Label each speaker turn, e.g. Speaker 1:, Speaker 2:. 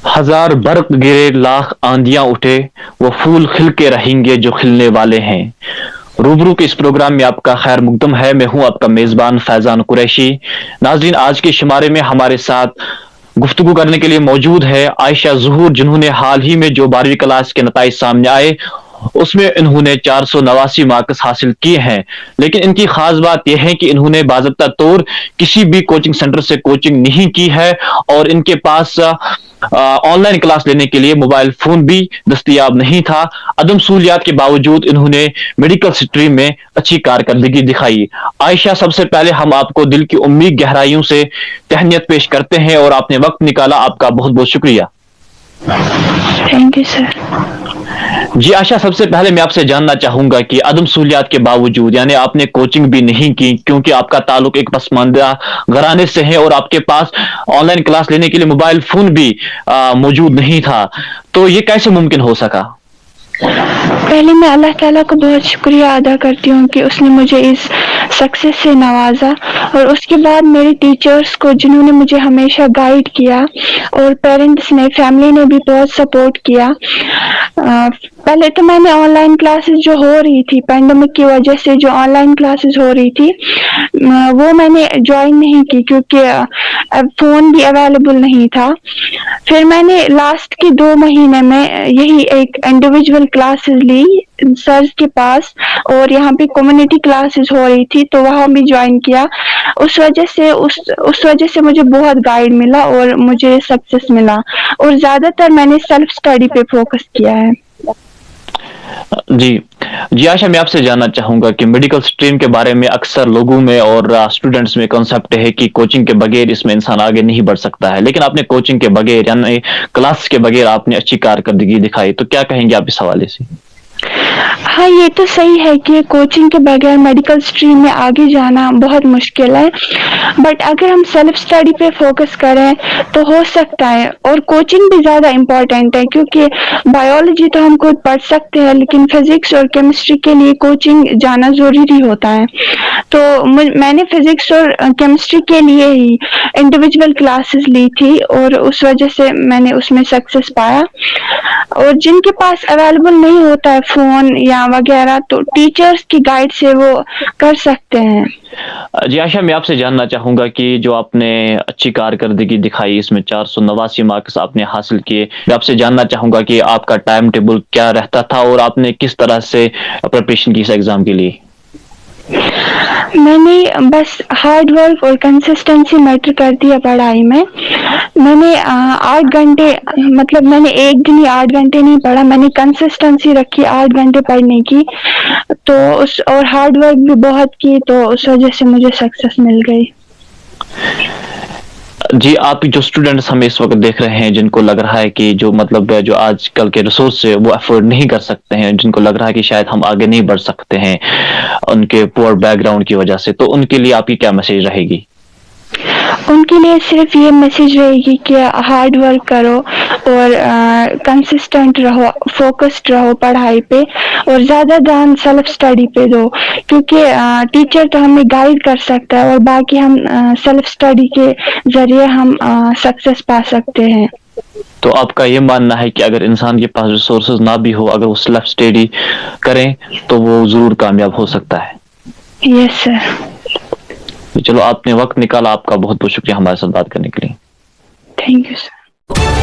Speaker 1: ہزار برق گرے لاکھ آندیاں اٹھے، وہ پھول کھل کے رہیں گے جو کھلنے والے ہیں۔ روبرو کے اس پروگرام میں آپ کا خیر مقدم ہے، میں ہوں آپ کا میزبان فیضان قریشی۔ ناظرین، آج کے شمارے میں ہمارے ساتھ گفتگو کرنے کے لیے موجود ہے عائشہ ظہور، جنہوں نے حال ہی میں جو 12ویں کلاس کے نتائج سامنے آئے اس میں انہوں نے 489 مارکس حاصل کیے ہیں، لیکن ان کی خاص بات یہ ہے کہ انہوں نے باضابطہ طور کسی بھی کوچنگ سینٹر سے کوچنگ نہیں کی ہے، اور ان کے پاس آن لائن کلاس لینے کے لیے موبائل فون بھی دستیاب نہیں تھا۔ عدم سہولیات کے باوجود انہوں نے میڈیکل اسٹریم میں اچھی کارکردگی دکھائی۔ عائشہ، سب سے پہلے ہم آپ کو دل کی امید گہرائیوں سے تہنیت پیش کرتے ہیں، اور آپ نے وقت نکالا، آپ کا بہت بہت شکریہ۔
Speaker 2: Thank you sir.
Speaker 1: جی عائشہ، سب سے پہلے میں آپ سے جاننا چاہوں گا کہ عدم سہولیات کے باوجود، یعنی آپ نے کوچنگ بھی نہیں کی کیونکہ آپ کا تعلق ایک پسماندہ گھرانے سے ہے اور آپ کے پاس آن لائن کلاس لینے کے لیے موبائل فون بھی موجود نہیں تھا، تو یہ کیسے ممکن ہو سکا؟
Speaker 2: پہلے میں اللہ تعالیٰ کو بہت شکریہ ادا کرتی ہوں کہ اس نے مجھے اس سکسیس سے نوازا، اور اس کے بعد میرے ٹیچرز کو جنہوں نے مجھے ہمیشہ گائیڈ کیا، اور پیرنٹس نے، فیملی نے بھی بہت سپورٹ کیا۔ پہلے تو میں نے آن لائن کلاسز جو ہو رہی تھی پینڈیمک کی وجہ سے، جو آن لائن کلاسز ہو رہی تھی وہ میں نے جوائن نہیں کی کیونکہ فون بھی اویلیبل نہیں تھا۔ پھر میں نے لاسٹ کے 2 مہینے میں یہی ایک انڈیویجول کلاسز لی سرز کے پاس، اور یہاں پہ کمیونٹی کلاسز ہو رہی تھی تو وہاں بھی جوائن کیا۔ اس وجہ سے مجھے بہت گائیڈ ملا اور مجھے سکسیس ملا، اور زیادہ تر میں نے سیلف اسٹڈی پہ فوکس کیا ہے۔
Speaker 1: جی عائشہ، میں آپ سے جاننا چاہوں گا کہ میڈیکل اسٹریم کے بارے میں اکثر لوگوں میں اور اسٹوڈنٹس میں کنسیپٹ ہے کہ کوچنگ کے بغیر اس میں انسان آگے نہیں بڑھ سکتا ہے، لیکن آپ نے کوچنگ کے بغیر یعنی کلاس کے بغیر آپ نے اچھی کارکردگی دکھائی، تو کیا کہیں گے آپ اس حوالے سے؟
Speaker 2: ہاں، یہ تو صحیح ہے کہ کوچنگ کے بغیر میڈیکل اسٹریم میں آگے جانا بہت مشکل ہے، بٹ اگر ہم سیلف اسٹڈی پہ فوکس کریں تو ہو سکتا ہے۔ اور کوچنگ بھی زیادہ امپورٹنٹ ہے کیونکہ بایولوجی تو ہم خود پڑھ سکتے ہیں، لیکن فزکس اور کیمسٹری کے لیے کوچنگ جانا ضروری ہوتا ہے۔ تو میں نے فزکس اور کیمسٹری کے لیے ہی انڈیویجول کلاسز لی تھی، اور اس وجہ سے میں نے اس میں سکسیس پایا۔ اور جن کے پاس اویلیبل نہیں ہوتا ہے فون یا وغیرہ، تو ٹیچرز کی گائیڈ سے وہ کر سکتے ہیں۔
Speaker 1: جی عائشہ، میں آپ سے جاننا چاہوں گا کہ جو آپ نے اچھی کارکردگی دکھائی، اس میں 489 مارکس آپ نے حاصل کیے، میں آپ سے جاننا چاہوں گا کہ آپ کا ٹائم ٹیبل کیا رہتا تھا اور آپ نے کس طرح سے پریپریشن کی اس ایگزام کے لیے؟
Speaker 2: میں نے بس ہارڈ ورک اور کنسسٹنسی میٹر کرتی ہے پڑھائی میں۔ میں نے 8 گھنٹے، مطلب میں نے ایک دن ہی 8 گھنٹے نہیں پڑھا، میں نے کنسسٹنسی رکھی 8 گھنٹے پڑھنے کی، تو اور ہارڈ ورک بھی بہت کی، تو اس وجہ سے مجھے سکسیس مل گئی۔
Speaker 1: جی، آپ جو اسٹوڈنٹس ہمیں اس وقت دیکھ رہے ہیں، جن کو لگ رہا ہے کہ جو جو آج کل کے ریسورس ہے وہ افورڈ نہیں کر سکتے ہیں، جن کو لگ رہا ہے کہ شاید ہم آگے نہیں بڑھ سکتے ہیں ان کے پور بیک گراؤنڈ کی وجہ سے، تو ان کے لیے آپ کی کیا میسج رہے گی؟
Speaker 2: ان کے لیے صرف یہ میسج رہے گی کہ ہارڈ ورک کرو اور کنسسٹنٹ رہو، فوکسڈ رہو پڑھائی پہ، اور زیادہ دھیان سیلف اسٹڈی پہ دو، کیونکہ ٹیچر تو ہمیں گائیڈ کر سکتا ہے، اور باقی ہم سیلف اسٹڈی کے ذریعے ہم سکسیس پا سکتے ہیں۔
Speaker 1: تو آپ کا یہ ماننا ہے کہ اگر انسان کے پاس ریسورسز نہ بھی ہو، اگر وہ سیلف اسٹڈی کریں تو وہ ضرور کامیاب ہو سکتا ہے؟
Speaker 2: یس سر۔
Speaker 1: چلو، آپ نے وقت نکالا، آپ کا بہت بہت شکریہ ہمارے ساتھ بات کرنے کے لیے۔
Speaker 2: Thank you sir.